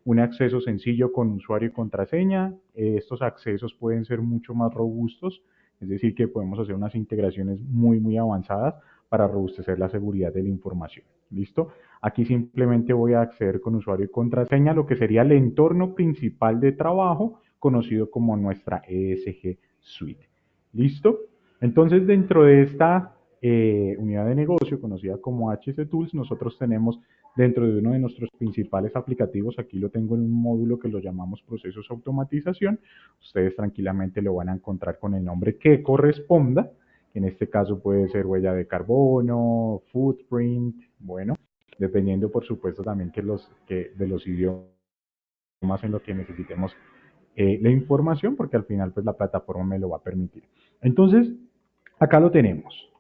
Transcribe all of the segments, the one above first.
un acceso sencillo con usuario y contraseña. Estos accesos pueden ser mucho más robustos, es decir, que podemos hacer unas integraciones muy avanzadas para robustecer la seguridad de la información. ¿Listo? Aquí simplemente voy a acceder con usuario y contraseña, lo que sería el entorno principal de trabajo, conocido como nuestra ESG Suite. ¿Listo? Entonces, dentro de esta unidad de negocio conocida como HC Tools, nosotros tenemos dentro de uno de nuestros principales aplicativos, aquí lo tengo en un módulo que lo llamamos procesos de automatización. Ustedes tranquilamente lo van a encontrar con el nombre que corresponda. En este caso puede ser huella de carbono, footprint, bueno, dependiendo por supuesto también de los idiomas en los que necesitemos la información, porque al final pues la plataforma me lo va a permitir. Entonces, acá lo tenemos.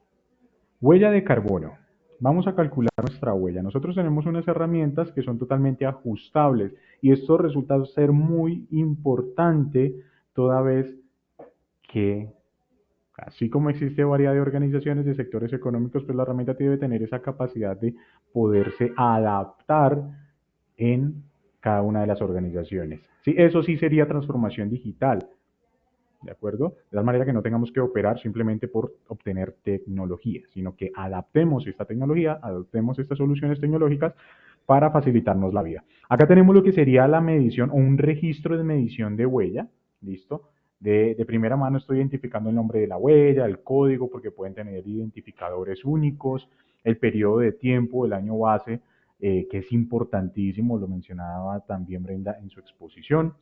Huella de carbono. Vamos a calcular nuestra huella. Nosotros tenemos unas herramientas que son totalmente ajustables y esto resulta ser muy importante toda vez que, así como existe variedad de organizaciones de sectores económicos, pues la herramienta debe tener esa capacidad de poderse adaptar en cada una de las organizaciones. Sí, eso sí sería transformación digital. ¿De acuerdo? De tal manera que no tengamos que operar simplemente por obtener tecnología, sino que adaptemos esta tecnología, adoptemos estas soluciones tecnológicas para facilitarnos la vida. Acá tenemos lo que sería la medición o un registro de medición de huella, ¿listo? De primera mano estoy identificando el nombre de la huella, el código, porque pueden tener identificadores únicos, el periodo de tiempo, el año base, que es importantísimo, lo mencionaba también Brenda en su exposición.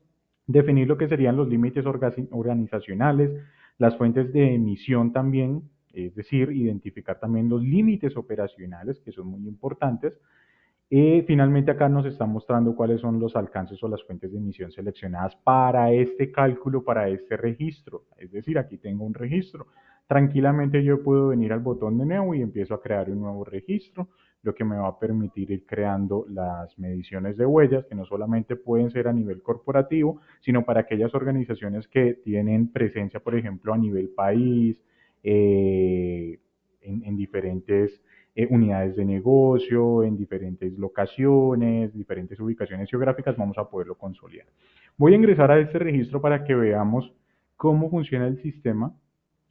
Definir lo que serían los límites organizacionales, las fuentes de emisión también, es decir, identificar también los límites operacionales, que son muy importantes. Finalmente acá nos está mostrando cuáles son los alcances o las fuentes de emisión seleccionadas para este cálculo, para este registro. Es decir, aquí tengo un registro. Tranquilamente yo puedo venir al botón de nuevo y empiezo a crear un nuevo registro, lo que me va a permitir ir creando las mediciones de huellas, que no solamente pueden ser a nivel corporativo, sino para aquellas organizaciones que tienen presencia, por ejemplo, a nivel país, en diferentes unidades de negocio, en diferentes locaciones, diferentes ubicaciones geográficas, vamos a poderlo consolidar. Voy a ingresar a este registro para que veamos cómo funciona el sistema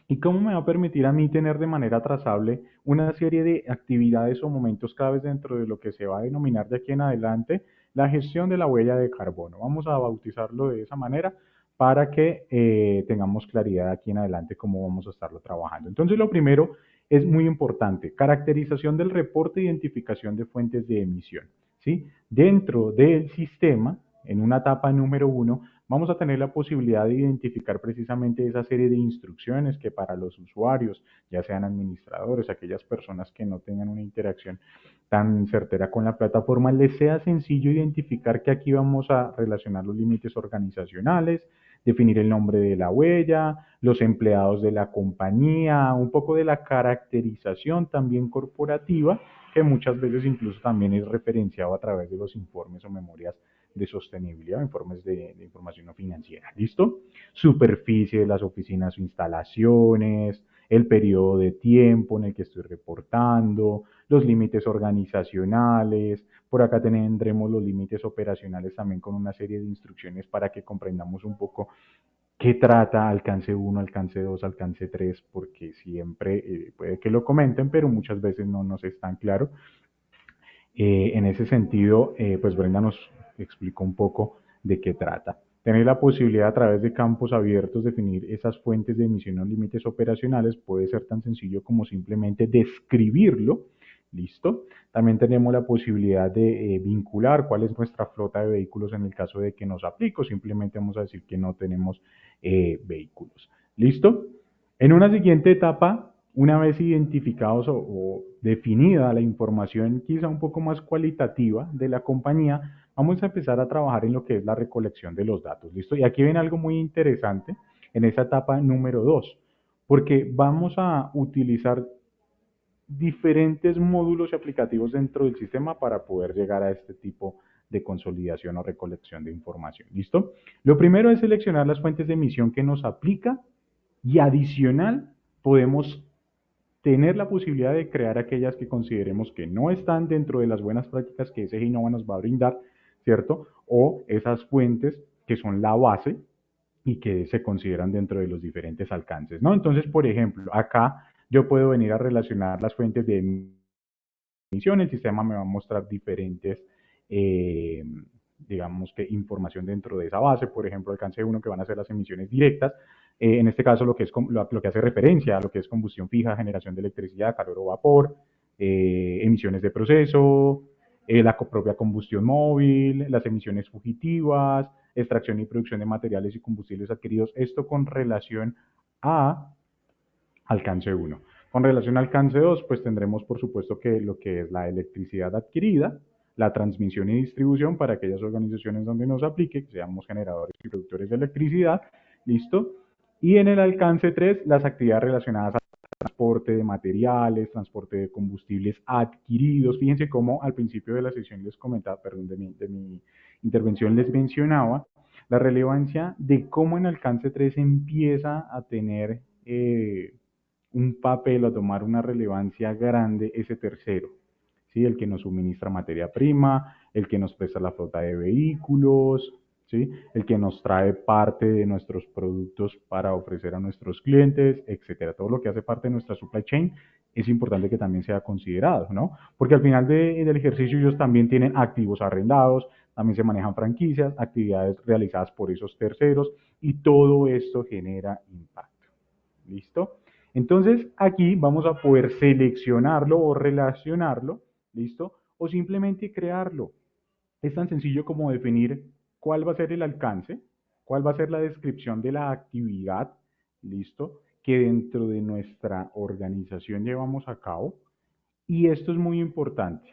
y cómo me va a permitir a mí tener de manera trazable una serie de actividades o momentos claves dentro de lo que se va a denominar de aquí en adelante la gestión de la huella de carbono. Vamos a bautizarlo de esa manera para que tengamos claridad aquí en adelante cómo vamos a estarlo trabajando. Entonces, lo primero es muy importante, caracterización del reporte e identificación de fuentes de emisión. ¿Sí? Dentro del sistema, en una etapa número 1, vamos a tener la posibilidad de identificar precisamente esa serie de instrucciones que para los usuarios, ya sean administradores, aquellas personas que no tengan una interacción tan certera con la plataforma, les sea sencillo identificar que aquí vamos a relacionar los límites organizacionales, definir el nombre de la huella, los empleados de la compañía, un poco de la caracterización también corporativa, que muchas veces incluso también es referenciado a través de los informes o memorias de sostenibilidad, informes de información no financiera. ¿Listo? Superficie de las oficinas o instalaciones, el periodo de tiempo en el que estoy reportando, los límites organizacionales. Por acá tendremos los límites operacionales también con una serie de instrucciones para que comprendamos un poco qué trata alcance 1, alcance 2, alcance 3, porque siempre puede que lo comenten, pero muchas veces no nos es tan claro. En ese sentido, pues Brenda nos explicó un poco de qué trata. Tener la posibilidad a través de campos abiertos definir esas fuentes de emisión o límites operacionales puede ser tan sencillo como simplemente describirlo. ¿Listo? También tenemos la posibilidad de vincular cuál es nuestra flota de vehículos en el caso de que nos aplique, o simplemente vamos a decir que no tenemos vehículos. ¿Listo? En una siguiente etapa, una vez identificados o definida la información quizá un poco más cualitativa de la compañía, vamos a empezar a trabajar en lo que es la recolección de los datos. ¿Listo? Y aquí ven algo muy interesante en esa etapa número 2, porque vamos a utilizar diferentes módulos y aplicativos dentro del sistema para poder llegar a este tipo de consolidación o recolección de información. ¿Listo? Lo primero es seleccionar las fuentes de emisión que nos aplica y adicional podemos tener la posibilidad de crear aquellas que consideremos que no están dentro de las buenas prácticas que ese Innova nos va a brindar, ¿cierto? O esas fuentes que son la base y que se consideran dentro de los diferentes alcances, ¿no? Entonces, por ejemplo, acá yo puedo venir a relacionar las fuentes de emisión, el sistema me va a mostrar diferentes, eh, digamos que información dentro de esa base, por ejemplo, alcance 1 que van a ser las emisiones directas, en este caso lo que, es, lo que hace referencia a lo que es combustión fija, generación de electricidad, calor o vapor, emisiones de proceso, la propia combustión móvil, las emisiones fugitivas, extracción y producción de materiales y combustibles adquiridos, esto con relación a alcance 1. Con relación al alcance 2, pues tendremos por supuesto que lo que es la electricidad adquirida, la transmisión y distribución para aquellas organizaciones donde nos aplique, que seamos generadores y productores de electricidad, ¿listo? Y en el alcance 3, las actividades relacionadas al transporte de materiales, transporte de combustibles adquiridos. Fíjense cómo al principio de la sesión les comentaba, perdón, de mi intervención les mencionaba la relevancia de cómo en alcance 3 empieza a tener un papel o a tomar una relevancia grande ese tercero, ¿sí? El que nos suministra materia prima, el que nos presta la flota de vehículos, ¿sí? El que nos trae parte de nuestros productos para ofrecer a nuestros clientes, etcétera. Todo lo que hace parte de nuestra supply chain es importante que también sea considerado, ¿no? Porque al final del ejercicio ellos también tienen activos arrendados, también se manejan franquicias, actividades realizadas por esos terceros y todo esto genera impacto. ¿Listo? Entonces aquí vamos a poder seleccionarlo o relacionarlo, ¿listo? O simplemente crearlo. Es tan sencillo como definir cuál va a ser el alcance, cuál va a ser la descripción de la actividad, ¿listo? Que dentro de nuestra organización llevamos a cabo. Y esto es muy importante,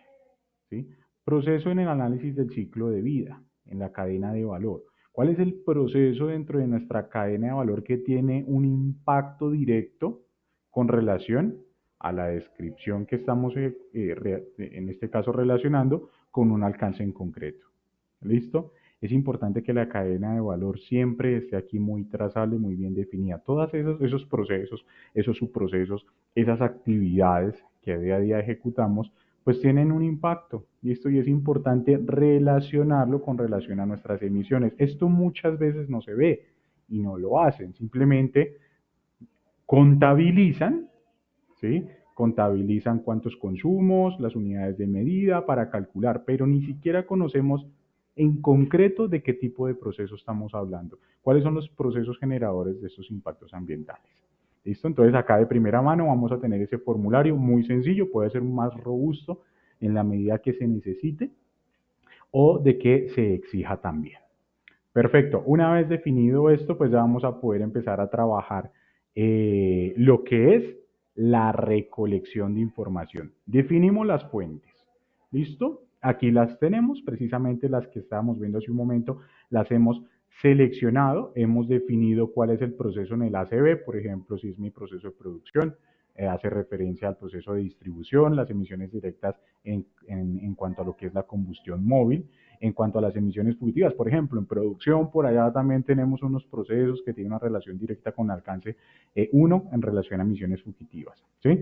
¿sí? Proceso en el análisis del ciclo de vida, en la cadena de valor. ¿Cuál es el proceso dentro de nuestra cadena de valor que tiene un impacto directo con relación a la descripción que estamos, en este caso, relacionando con un alcance en concreto? ¿Listo? Es importante que la cadena de valor siempre esté aquí muy trazable, muy bien definida. Todos esos procesos, esos subprocesos, esas actividades que día a día ejecutamos, pues tienen un impacto. ¿Listo? Y es importante relacionarlo con relación a nuestras emisiones. Esto muchas veces no se ve y no lo hacen. Simplemente contabilizan, ¿sí? Contabilizan cuántos consumos, las unidades de medida para calcular, pero ni siquiera conocemos en concreto de qué tipo de proceso estamos hablando, cuáles son los procesos generadores de estos impactos ambientales. ¿Listo? Entonces acá de primera mano vamos a tener ese formulario muy sencillo, puede ser más robusto en la medida que se necesite o de que se exija también. Perfecto. Una vez definido esto, pues ya vamos a poder empezar a trabajar lo que es la recolección de información. Definimos las fuentes. ¿Listo? Aquí las tenemos, precisamente las que estábamos viendo hace un momento, las hemos seleccionado, hemos definido cuál es el proceso en el ACB, por ejemplo, si es mi proceso de producción, hace referencia al proceso de distribución, las emisiones directas en cuanto a lo que es la combustión móvil. En cuanto a las emisiones fugitivas, por ejemplo, en producción, por allá también tenemos unos procesos que tienen una relación directa con alcance 1 en relación a emisiones fugitivas. ¿Sí?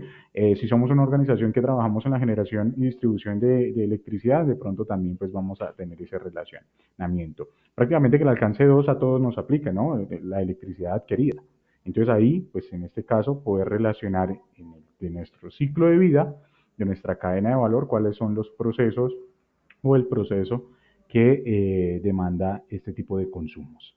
Si somos una organización que trabajamos en la generación y distribución de electricidad, de pronto también pues vamos a tener ese relacionamiento. Prácticamente que el alcance 2 a todos nos aplica, ¿no? La electricidad adquirida. Entonces ahí, pues en este caso, poder relacionar de nuestro ciclo de vida, de nuestra cadena de valor, cuáles son los procesos o el proceso que demanda este tipo de consumos.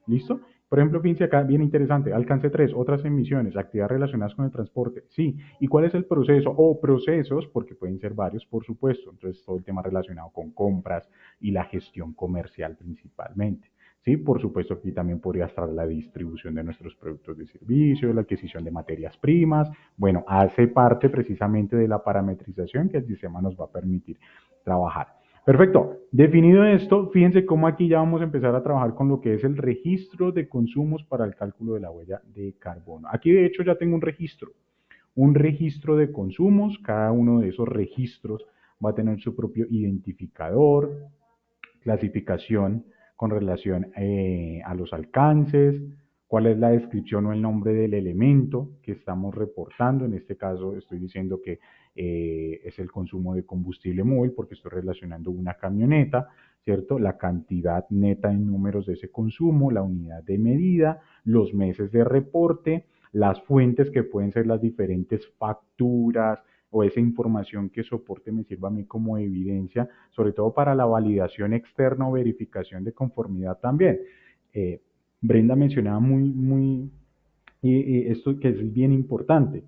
¿Listo? Por ejemplo, fíjense acá, bien interesante, alcance 3, otras emisiones, actividades relacionadas con el transporte. Sí, ¿y cuál es el proceso? O procesos, porque pueden ser varios, por supuesto. Entonces, todo el tema relacionado con compras y la gestión comercial principalmente. Sí, por supuesto, aquí también podría estar la distribución de nuestros productos de servicio, la adquisición de materias primas. Bueno, hace parte precisamente de la parametrización que el sistema nos va a permitir trabajar. Perfecto. Definido esto, fíjense cómo aquí ya vamos a empezar a trabajar con lo que es el registro de consumos para el cálculo de la huella de carbono. Aquí de hecho ya tengo un registro de consumos. Cada uno de esos registros va a tener su propio identificador, clasificación con relación a los alcances, cuál es la descripción o el nombre del elemento que estamos reportando. En este caso estoy diciendo que es el consumo de combustible móvil porque estoy relacionando una camioneta, ¿cierto? La cantidad neta en números de ese consumo, la unidad de medida, los meses de reporte, las fuentes que pueden ser las diferentes facturas o esa información que soporte me sirva a mí como evidencia, sobre todo para la validación externa o verificación de conformidad también. Eh, Brenda mencionaba esto que es bien importante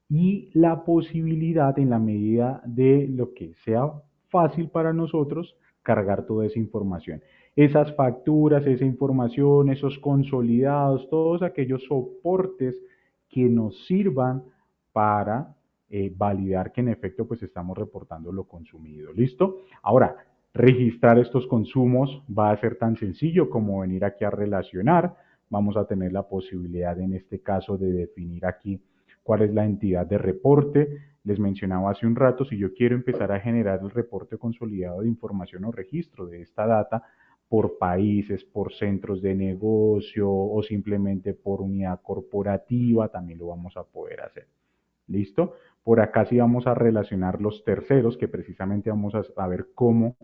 y la posibilidad en la medida de lo que sea fácil para nosotros cargar toda esa información. Esas facturas, esa información, esos consolidados, todos aquellos soportes que nos sirvan para validar que en efecto pues estamos reportando lo consumido. ¿Listo? Ahora, registrar estos consumos va a ser tan sencillo como venir aquí a relacionar. Vamos a tener la posibilidad en este caso de definir aquí cuál es la entidad de reporte. Les mencionaba hace un rato, si yo quiero empezar a generar el reporte consolidado de información o registro de esta data por países, por centros de negocio o simplemente por unidad corporativa, también lo vamos a poder hacer. ¿Listo? Por acá sí vamos a relacionar los terceros, que precisamente vamos a ver cómo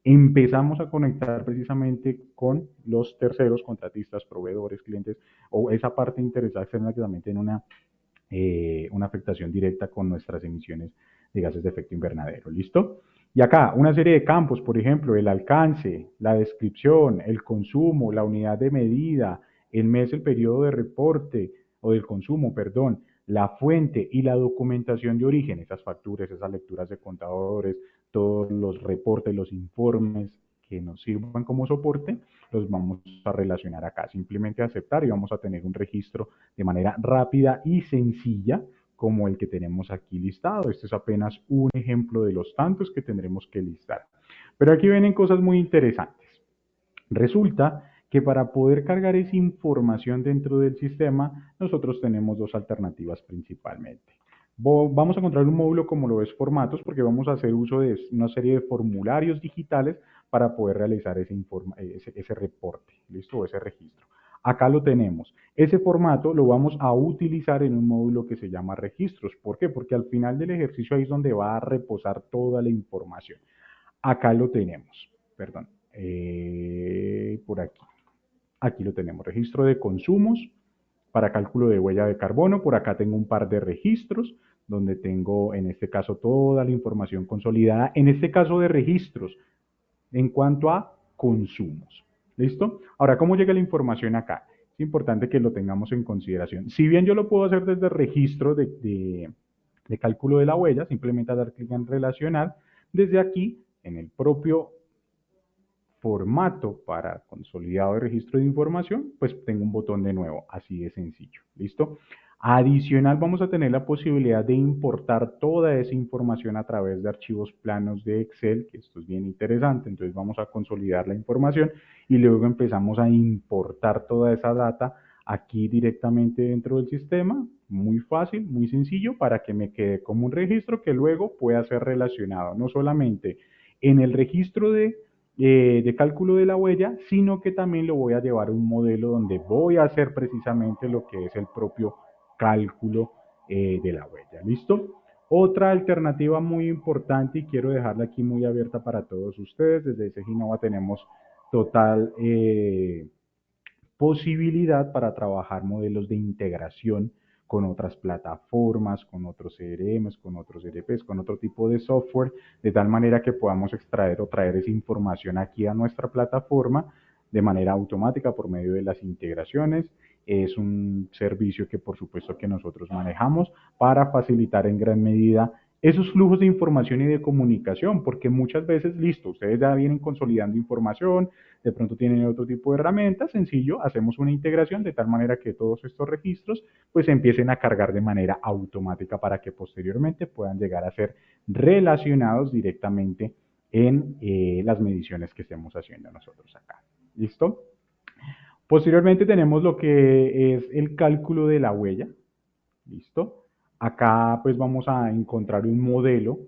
empezamos a conectar precisamente con los terceros, contratistas, proveedores, clientes, o esa parte interesada externa que también tiene una afectación directa con nuestras emisiones de gases de efecto invernadero. ¿Listo? Y acá una serie de campos, por ejemplo, el alcance, la descripción, el consumo, la unidad de medida, el mes, el periodo de reporte o del consumo, perdón, la fuente y la documentación de origen, esas facturas, esas lecturas de contadores, todos los reportes, los informes que nos sirvan como soporte, los vamos a relacionar acá. Simplemente aceptar y vamos a tener un registro de manera rápida y sencilla como el que tenemos aquí listado. Este es apenas un ejemplo de los tantos que tendremos que listar. Pero aquí vienen cosas muy interesantes. Resulta que para poder cargar esa información dentro del sistema, nosotros tenemos dos alternativas principalmente. Vamos a encontrar un módulo como lo es formatos porque vamos a hacer uso de una serie de formularios digitales para poder realizar ese reporte, ¿listo? O ese registro. Acá lo tenemos. Ese formato lo vamos a utilizar en un módulo que se llama registros. ¿Por qué? Porque al final del ejercicio ahí es donde va a reposar toda la información. Acá lo tenemos, perdón, por aquí. Aquí lo tenemos, registro de consumos para cálculo de huella de carbono. Por acá tengo un par de registros donde tengo en este caso toda la información consolidada, en este caso de registros, en cuanto a consumos. ¿Listo? Ahora, ¿cómo llega la información acá? Es importante que lo tengamos en consideración. Si bien yo lo puedo hacer desde registro de cálculo de la huella, simplemente dar clic en relacionar, desde aquí, en el propio formato para consolidado de registro de información, pues tengo un botón de nuevo, así de sencillo. ¿Listo? Adicional, vamos a tener la posibilidad de importar toda esa información a través de archivos planos de Excel, que esto es bien interesante. Entonces vamos a consolidar la información y luego empezamos a importar toda esa data aquí directamente dentro del sistema. Muy fácil, muy sencillo, para que me quede como un registro que luego pueda ser relacionado no solamente en el registro de cálculo de la huella, sino que también lo voy a llevar a un modelo donde voy a hacer precisamente lo que es el propio cálculo de la huella. ¿Listo? Otra alternativa muy importante y quiero dejarla aquí muy abierta para todos ustedes. Desde Seginova tenemos total posibilidad para trabajar modelos de integración con otras plataformas, con otros CRMs, con otros ERPs, con otro tipo de software, de tal manera que podamos extraer o traer esa información aquí a nuestra plataforma de manera automática por medio de las integraciones. Es un servicio que por supuesto que nosotros manejamos para facilitar en gran medida esos flujos de información y de comunicación, porque muchas veces, listo, ustedes ya vienen consolidando información, de pronto tienen otro tipo de herramientas, sencillo, hacemos una integración de tal manera que todos estos registros pues empiecen a cargar de manera automática para que posteriormente puedan llegar a ser relacionados directamente en las mediciones que estemos haciendo nosotros acá. ¿Listo? Posteriormente tenemos lo que es el cálculo de la huella. ¿Listo? Acá pues vamos a encontrar un modelo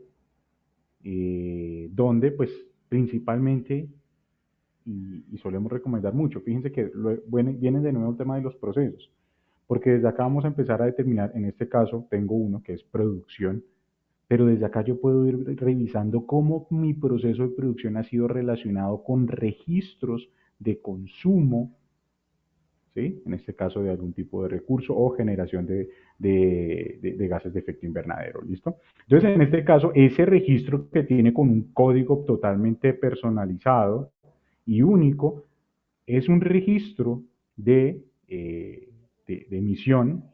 donde pues principalmente y solemos recomendar mucho. Fíjense que viene de nuevo el tema de los procesos, porque desde acá vamos a empezar a determinar, en este caso tengo uno que es producción, pero desde acá yo puedo ir revisando cómo mi proceso de producción ha sido relacionado con registros de consumo, ¿sí? En este caso de algún tipo de recurso o generación de gases de efecto invernadero, ¿listo? Entonces, en este caso, ese registro que tiene con un código totalmente personalizado y único es un registro de emisión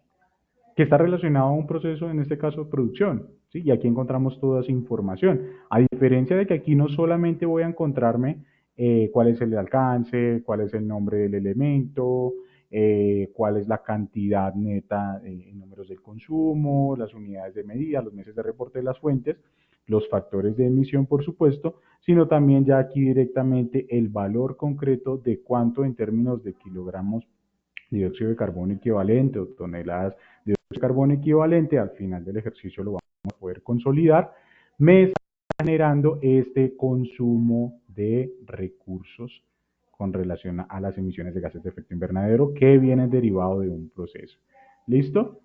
que está relacionado a un proceso, en este caso, de producción. ¿Sí? Y aquí encontramos toda esa información. A diferencia de que aquí no solamente voy a encontrarme cuál es el alcance, cuál es el nombre del elemento, cuál es la cantidad neta en números del consumo, las unidades de medida, los meses de reporte de las fuentes, los factores de emisión, por supuesto, sino también ya aquí directamente el valor concreto de cuánto en términos de kilogramos de dióxido de carbono equivalente o toneladas de carbono equivalente, al final del ejercicio lo vamos a poder consolidar, me está generando este consumo de recursos con relación a las emisiones de gases de efecto invernadero que vienen derivado de un proceso. ¿Listo?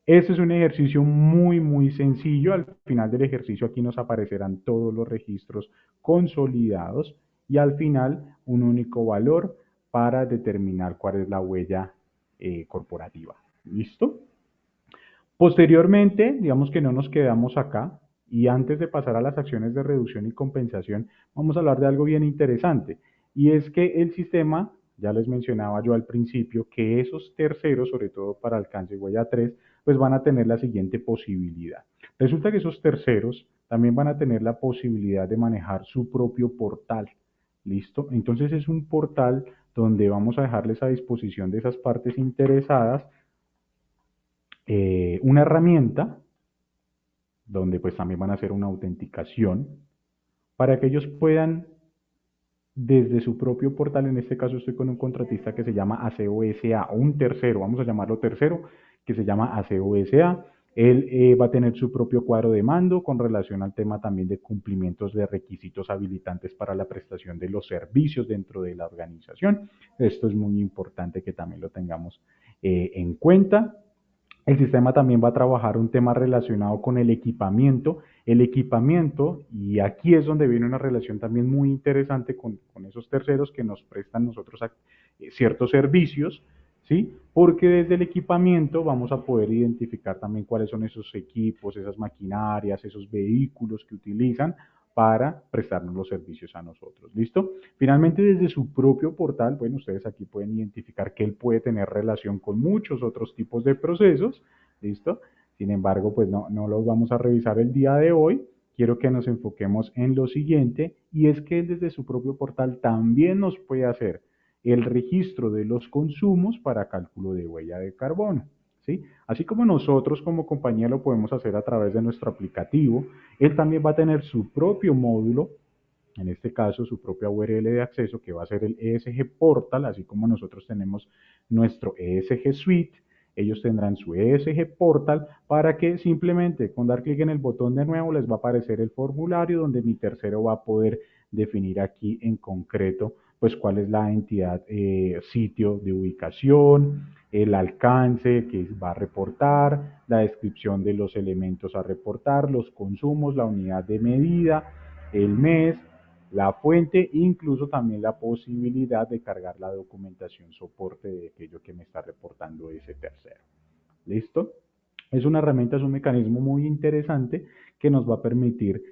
Este es un ejercicio muy, muy sencillo. Al final del ejercicio aquí nos aparecerán todos los registros consolidados y al final un único valor para determinar cuál es la huella corporativa. ¿Listo? Posteriormente, digamos que no nos quedamos acá y antes de pasar a las acciones de reducción y compensación, vamos a hablar de algo bien interesante y es que el sistema, ya les mencionaba yo al principio, que esos terceros, sobre todo para alcance huella 3, pues van a tener la siguiente posibilidad. Resulta que esos terceros también van a tener la posibilidad de manejar su propio portal. ¿Listo? Entonces es un portal donde vamos a dejarles a disposición de esas partes interesadas una herramienta donde pues también van a hacer una autenticación para que ellos puedan desde su propio portal, en este caso estoy con un contratista que se llama ACOSA o un tercero, vamos a llamarlo tercero, que se llama ACOSA. Él va a tener su propio cuadro de mando con relación al tema también de cumplimientos de requisitos habilitantes para la prestación de los servicios dentro de la organización. Esto es muy importante que también lo tengamos en cuenta. El sistema también va a trabajar un tema relacionado con el equipamiento. El equipamiento, y aquí es donde viene una relación también muy interesante con esos terceros que nos prestan nosotros ciertos servicios, ¿sí? Porque desde el equipamiento vamos a poder identificar también cuáles son esos equipos, esas maquinarias, esos vehículos que utilizan para prestarnos los servicios a nosotros. ¿Listo? Finalmente, desde su propio portal, bueno, ustedes aquí pueden identificar que él puede tener relación con muchos otros tipos de procesos. ¿Listo? Sin embargo, pues no los vamos a revisar el día de hoy. Quiero que nos enfoquemos en lo siguiente y es que él desde su propio portal también nos puede hacer el registro de los consumos para cálculo de huella de carbono. ¿Sí? Así como nosotros como compañía lo podemos hacer a través de nuestro aplicativo, él también va a tener su propio módulo, en este caso su propia URL de acceso que va a ser el ESG Portal, así como nosotros tenemos nuestro ESG Suite, ellos tendrán su ESG Portal para que simplemente con dar clic en el botón de nuevo les va a aparecer el formulario donde mi tercero va a poder definir aquí en concreto pues cuál es la entidad, sitio de ubicación, el alcance que va a reportar, la descripción de los elementos a reportar, los consumos, la unidad de medida, el mes, la fuente, incluso también la posibilidad de cargar la documentación soporte de aquello que me está reportando ese tercero. ¿Listo? Es una herramienta, es un mecanismo muy interesante que nos va a permitir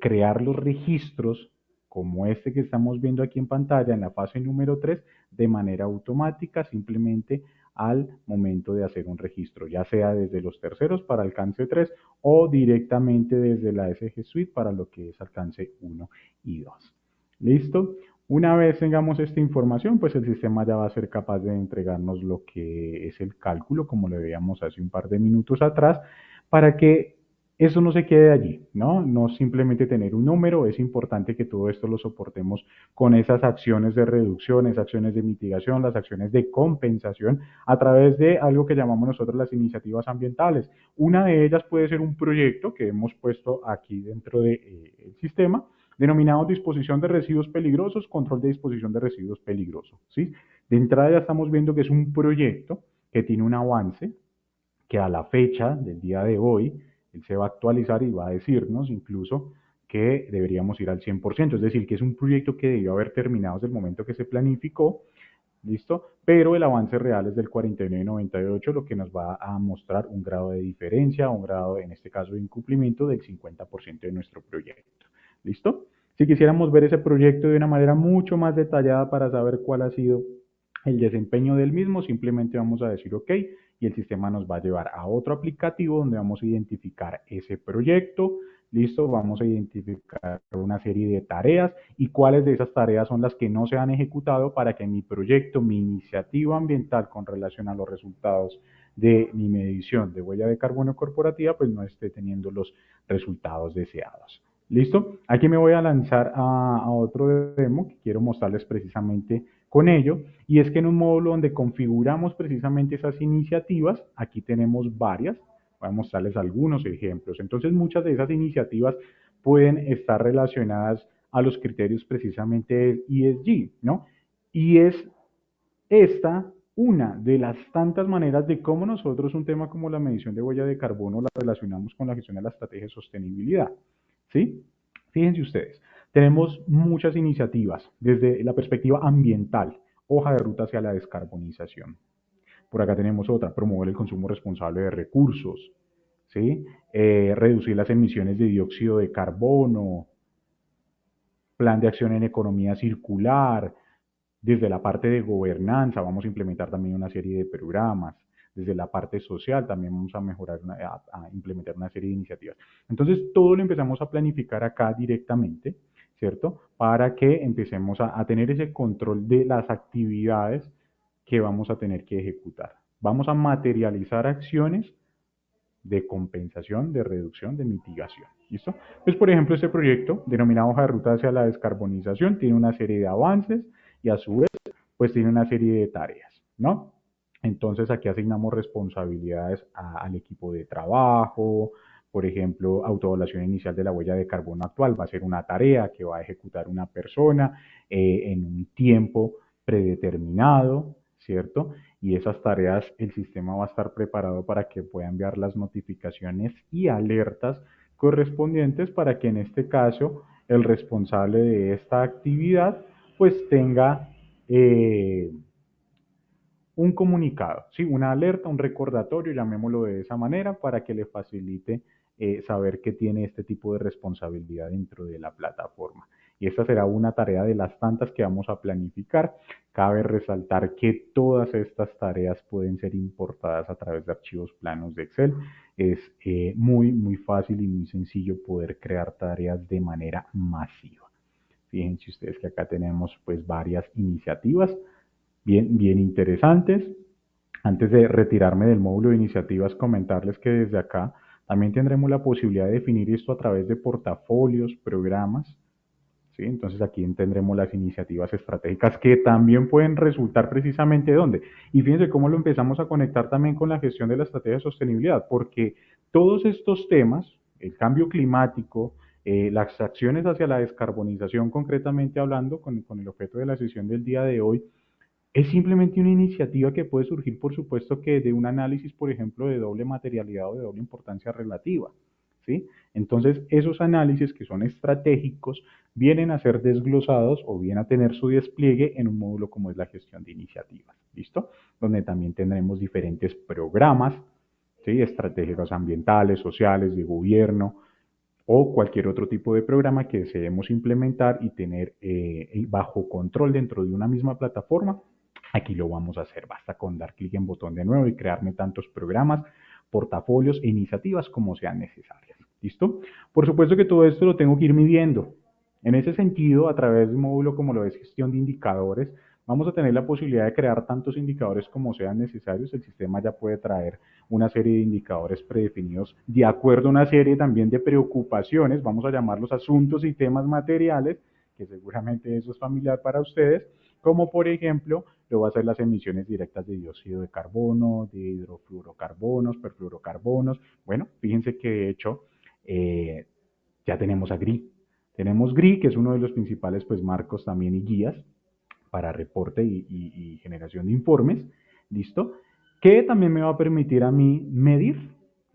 crear los registros como este que estamos viendo aquí en pantalla en la fase número 3 de manera automática simplemente al momento de hacer un registro, ya sea desde los terceros para alcance 3 o directamente desde la SG Suite para lo que es alcance 1 y 2. ¿Listo? Una vez tengamos esta información, pues el sistema ya va a ser capaz de entregarnos lo que es el cálculo, como lo veíamos hace un par de minutos atrás, para que eso no se quede allí, ¿no? No simplemente tener un número, es importante que todo esto lo soportemos con esas acciones de reducción, esas acciones de mitigación, las acciones de compensación, a través de algo que llamamos nosotros las iniciativas ambientales. Una de ellas puede ser un proyecto que hemos puesto aquí dentro del sistema, denominado disposición de residuos peligrosos, control de disposición de residuos peligrosos, ¿sí? De entrada ya estamos viendo que es un proyecto que tiene un avance, que a la fecha del día de hoy Él se va a actualizar y va a decirnos incluso que deberíamos ir al 100%, es decir, que es un proyecto que debió haber terminado desde el momento que se planificó. ¿Listo? Pero el avance real es del 49,98, lo que nos va a mostrar un grado de diferencia, un grado, en este caso, de incumplimiento del 50% de nuestro proyecto. ¿Listo? Si quisiéramos ver ese proyecto de una manera mucho más detallada para saber cuál ha sido el desempeño del mismo, simplemente vamos a decir OK y el sistema nos va a llevar a otro aplicativo donde vamos a identificar ese proyecto. Listo, vamos a identificar una serie de tareas y cuáles de esas tareas son las que no se han ejecutado para que mi proyecto, mi iniciativa ambiental con relación a los resultados de mi medición de huella de carbono corporativa, pues no esté teniendo los resultados deseados. ¿Listo? Aquí me voy a lanzar a otro demo que quiero mostrarles precisamente con ello, y es que en un módulo donde configuramos precisamente esas iniciativas, aquí tenemos varias, voy a mostrarles algunos ejemplos. Entonces, muchas de esas iniciativas pueden estar relacionadas a los criterios precisamente del ESG, ¿no? Y es esta una de las tantas maneras de cómo nosotros un tema como la medición de huella de carbono la relacionamos con la gestión de la estrategia de sostenibilidad, ¿sí? Fíjense ustedes, tenemos muchas iniciativas desde la perspectiva ambiental, hoja de ruta hacia la descarbonización. Por acá tenemos otra, promover el consumo responsable de recursos, ¿sí? Reducir las emisiones de dióxido de carbono, plan de acción en economía circular. Desde la parte de gobernanza vamos a implementar también una serie de programas. Desde la parte social también vamos a mejorar, a implementar una serie de iniciativas. Entonces, todo lo empezamos a planificar acá directamente, ¿cierto? Para que empecemos a tener ese control de las actividades que vamos a tener que ejecutar. Vamos a materializar acciones de compensación, de reducción, de mitigación. ¿Listo? Pues, por ejemplo, este proyecto, denominado Hoja de Ruta hacia la Descarbonización, tiene una serie de avances y a su vez, pues tiene una serie de tareas, ¿no? Entonces, aquí asignamos responsabilidades al equipo de trabajo. Por ejemplo, autoevaluación inicial de la huella de carbono actual va a ser una tarea que va a ejecutar una persona en un tiempo predeterminado, ¿cierto? Y esas tareas el sistema va a estar preparado para que pueda enviar las notificaciones y alertas correspondientes para que en este caso el responsable de esta actividad pues tenga un comunicado, ¿sí? Una alerta, un recordatorio, llamémoslo de esa manera, para que le facilite saber que tiene este tipo de responsabilidad dentro de la plataforma. Y esta será una tarea de las tantas que vamos a planificar. Cabe resaltar que todas estas tareas pueden ser importadas a través de archivos planos de Excel. Es muy fácil y muy sencillo poder crear tareas de manera masiva. Fíjense ustedes que acá tenemos pues varias iniciativas bien interesantes. Antes de retirarme del módulo de iniciativas, comentarles que desde acá también tendremos la posibilidad de definir esto a través de portafolios, programas, ¿sí? Entonces aquí tendremos las iniciativas estratégicas que también pueden resultar precisamente de dónde. Y fíjense cómo lo empezamos a conectar también con la gestión de la estrategia de sostenibilidad, porque todos estos temas, el cambio climático, las acciones hacia la descarbonización concretamente hablando, con el objeto de la sesión del día de hoy, es simplemente una iniciativa que puede surgir, por supuesto, que de un análisis, por ejemplo, de doble materialidad o de doble importancia relativa, ¿sí? Entonces, esos análisis que son estratégicos vienen a ser desglosados o bien a tener su despliegue en un módulo como es la gestión de iniciativas, ¿listo? Donde también tendremos diferentes programas, ¿sí? Estratégicos ambientales, sociales, de gobierno, o cualquier otro tipo de programa que deseemos implementar y tener bajo control dentro de una misma plataforma. Aquí lo vamos a hacer, basta con dar clic en botón de nuevo y crearme tantos programas, portafolios e iniciativas como sean necesarias. ¿Listo? Por supuesto que todo esto lo tengo que ir midiendo. En ese sentido, a través de un módulo como lo es gestión de indicadores, vamos a tener la posibilidad de crear tantos indicadores como sean necesarios. El sistema ya puede traer una serie de indicadores predefinidos de acuerdo a una serie también de preocupaciones, vamos a llamarlos asuntos y temas materiales, que seguramente eso es familiar para ustedes, como por ejemplo lo va a ser las emisiones directas de dióxido de carbono, de hidrofluorocarbonos, perfluorocarbonos. Bueno, fíjense que de hecho ya tenemos a GRI. Tenemos GRI, que es uno de los principales pues, marcos también y guías para reporte y generación de informes, ¿listo? Que también me va a permitir a mí medir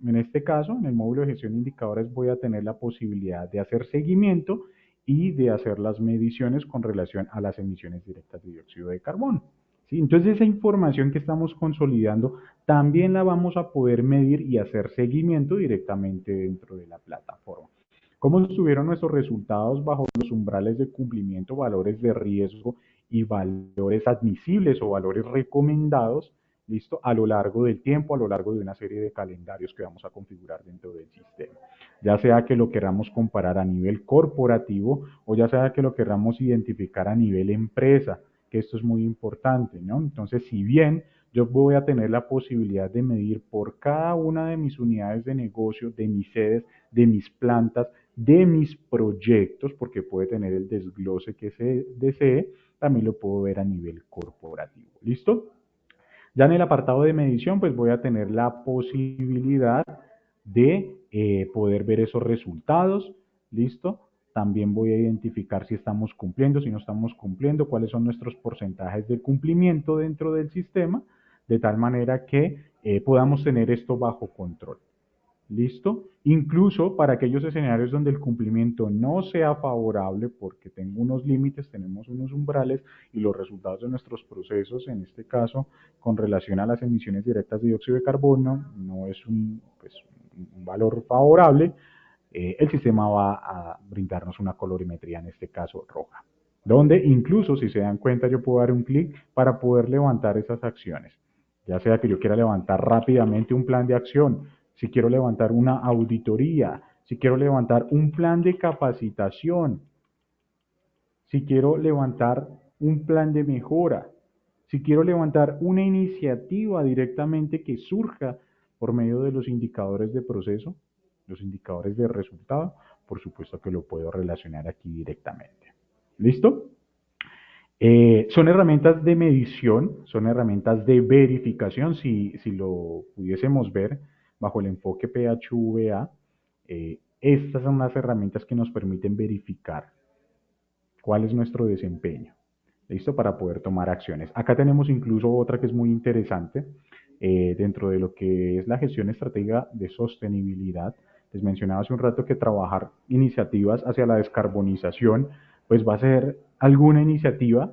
en este caso, en el módulo de gestión de indicadores, voy a tener la posibilidad de hacer seguimiento y de hacer las mediciones con relación a las emisiones directas de dióxido de carbono. ¿Sí? Entonces, esa información que estamos consolidando también la vamos a poder medir y hacer seguimiento directamente dentro de la plataforma. ¿Cómo estuvieron nuestros resultados bajo los umbrales de cumplimiento, valores de riesgo y valores admisibles o valores recomendados? ¿Listo? A lo largo del tiempo, a lo largo de una serie de calendarios que vamos a configurar dentro del sistema. Ya sea que lo queramos comparar a nivel corporativo o ya sea que lo queramos identificar a nivel empresa, que esto es muy importante, ¿no? Entonces, si bien yo voy a tener la posibilidad de medir por cada una de mis unidades de negocio, de mis sedes, de mis plantas, de mis proyectos, porque puede tener el desglose que se desee, también lo puedo ver a nivel corporativo. ¿Listo? Ya en el apartado de medición, pues voy a tener la posibilidad de poder ver esos resultados. ¿Listo? También voy a identificar si estamos cumpliendo, si no estamos cumpliendo, cuáles son nuestros porcentajes de cumplimiento dentro del sistema, de tal manera que podamos tener esto bajo control. ¿Listo? Incluso para aquellos escenarios donde el cumplimiento no sea favorable, porque tengo unos límites, tenemos unos umbrales y los resultados de nuestros procesos, en este caso, con relación a las emisiones directas de dióxido de carbono, no es pues, un valor favorable, el sistema va a brindarnos una colorimetría, en este caso roja, donde incluso, si se dan cuenta, yo puedo dar un clic para poder levantar esas acciones, ya sea que yo quiera levantar rápidamente un plan de acción, si quiero levantar una auditoría, si quiero levantar un plan de capacitación, si quiero levantar un plan de mejora, si quiero levantar una iniciativa directamente que surja por medio de los indicadores de proceso, los indicadores de resultado, por supuesto que lo puedo relacionar aquí directamente. ¿Listo? Son herramientas de medición, son herramientas de verificación, si lo pudiésemos ver bajo el enfoque PHVA, estas son las herramientas que nos permiten verificar cuál es nuestro desempeño. ¿Listo? Para poder tomar acciones. Acá tenemos incluso otra que es muy interesante dentro de lo que es la gestión estratégica de sostenibilidad. Les mencionaba hace un rato que trabajar iniciativas hacia la descarbonización, pues va a ser alguna iniciativa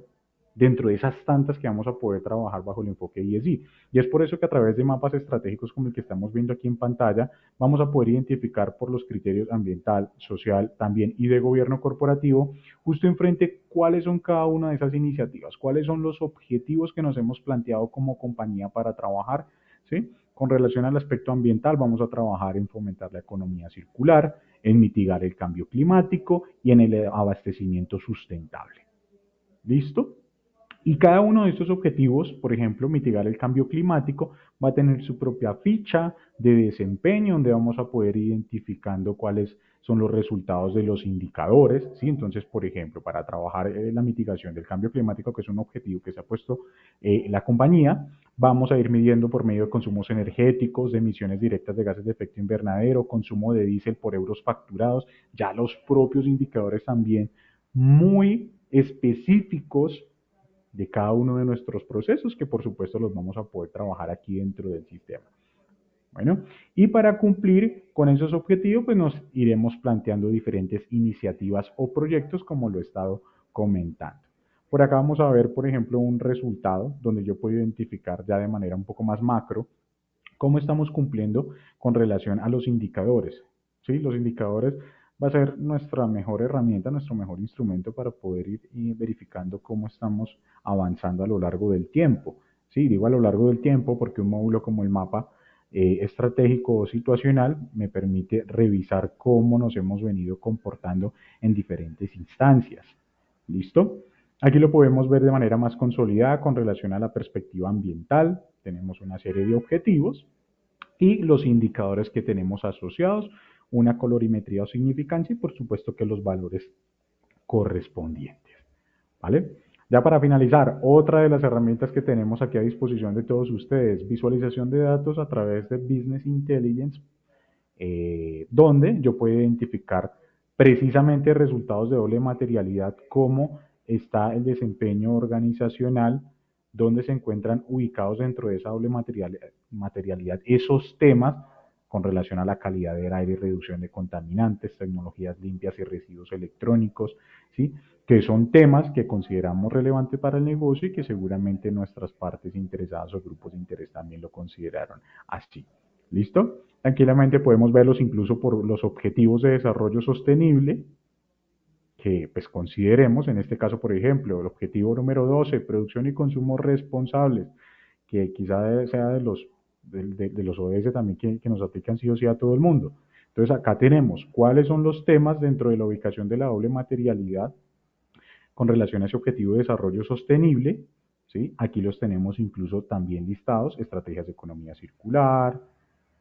dentro de esas tantas que vamos a poder trabajar bajo el enfoque ESG. Y es por eso que a través de mapas estratégicos como el que estamos viendo aquí en pantalla, vamos a poder identificar por los criterios ambiental, social también y de gobierno corporativo, justo enfrente cuáles son cada una de esas iniciativas, cuáles son los objetivos que nos hemos planteado como compañía para trabajar, ¿sí? Con relación al aspecto ambiental, vamos a trabajar en fomentar la economía circular, en mitigar el cambio climático y en el abastecimiento sustentable. ¿Listo? Y cada uno de estos objetivos, por ejemplo, mitigar el cambio climático, va a tener su propia ficha de desempeño, donde vamos a poder ir identificando cuáles son los resultados de los indicadores, ¿sí? Entonces, por ejemplo, para trabajar la mitigación del cambio climático, que es un objetivo que se ha puesto la compañía, vamos a ir midiendo por medio de consumos energéticos, de emisiones directas de gases de efecto invernadero, consumo de diésel por euros facturados, ya los propios indicadores también muy específicos de cada uno de nuestros procesos, que por supuesto los vamos a poder trabajar aquí dentro del sistema. Bueno, y para cumplir con esos objetivos, pues nos iremos planteando diferentes iniciativas o proyectos como lo he estado comentando. Por acá vamos a ver, por ejemplo, un resultado donde yo puedo identificar ya de manera un poco más macro cómo estamos cumpliendo con relación a los indicadores. ¿Sí? Los indicadores va a ser nuestra mejor herramienta, nuestro mejor instrumento para poder ir verificando cómo estamos avanzando a lo largo del tiempo. Sí, digo a lo largo del tiempo porque un módulo como el mapa estratégico o situacional me permite revisar cómo nos hemos venido comportando en diferentes instancias. ¿Listo? Aquí lo podemos ver de manera más consolidada con relación a la perspectiva ambiental. Tenemos una serie de objetivos y los indicadores que tenemos asociados, una colorimetría o significancia y por supuesto que los valores correspondientes. ¿Vale? Ya para finalizar, otra de las herramientas que tenemos aquí a disposición de todos ustedes, visualización de datos a través de Business Intelligence, donde yo puedo identificar precisamente resultados de doble materialidad, cómo está el desempeño organizacional, dónde se encuentran ubicados dentro de esa doble materialidad esos temas con relación a la calidad del aire y reducción de contaminantes, tecnologías limpias y residuos electrónicos, ¿sí? Que son temas que consideramos relevantes para el negocio y que seguramente nuestras partes interesadas o grupos de interés también lo consideraron así. ¿Listo? Tranquilamente podemos verlos incluso por los objetivos de desarrollo sostenible, que pues consideremos, en este caso, por ejemplo, el objetivo número 12, producción y consumo responsables, que quizá sea de los ODS también que nos aplican sí o sí a todo el mundo. Entonces acá tenemos cuáles son los temas dentro de la ubicación de la doble materialidad con relación a ese objetivo de desarrollo sostenible, ¿sí? Aquí los tenemos incluso también listados, estrategias de economía circular,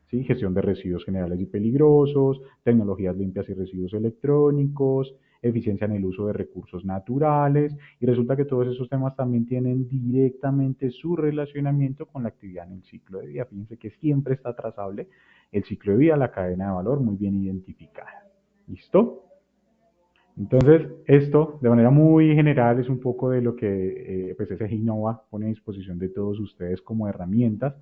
¿sí? Gestión de residuos generales y peligrosos, tecnologías limpias y residuos electrónicos, eficiencia en el uso de recursos naturales, y resulta que todos esos temas también tienen directamente su relacionamiento con la actividad en el ciclo de vida. Fíjense que siempre está trazable el ciclo de vida, la cadena de valor muy bien identificada. ¿Listo? Entonces, esto de manera muy general es un poco de lo que pues ese Innova pone a disposición de todos ustedes como herramientas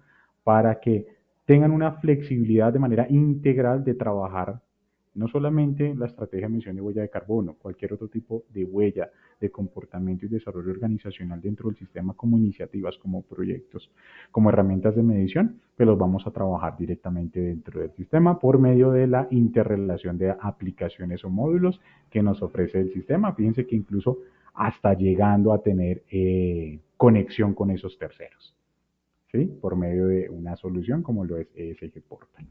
para que tengan una flexibilidad de manera integral de trabajar no solamente la estrategia de emisión de huella de carbono, cualquier otro tipo de huella de comportamiento y desarrollo organizacional dentro del sistema como iniciativas, como proyectos, como herramientas de medición, que los vamos a trabajar directamente dentro del sistema por medio de la interrelación de aplicaciones o módulos que nos ofrece el sistema. Fíjense que incluso hasta llegando a tener conexión con esos terceros, ¿sí? Por medio de una solución como lo es ESG Portal.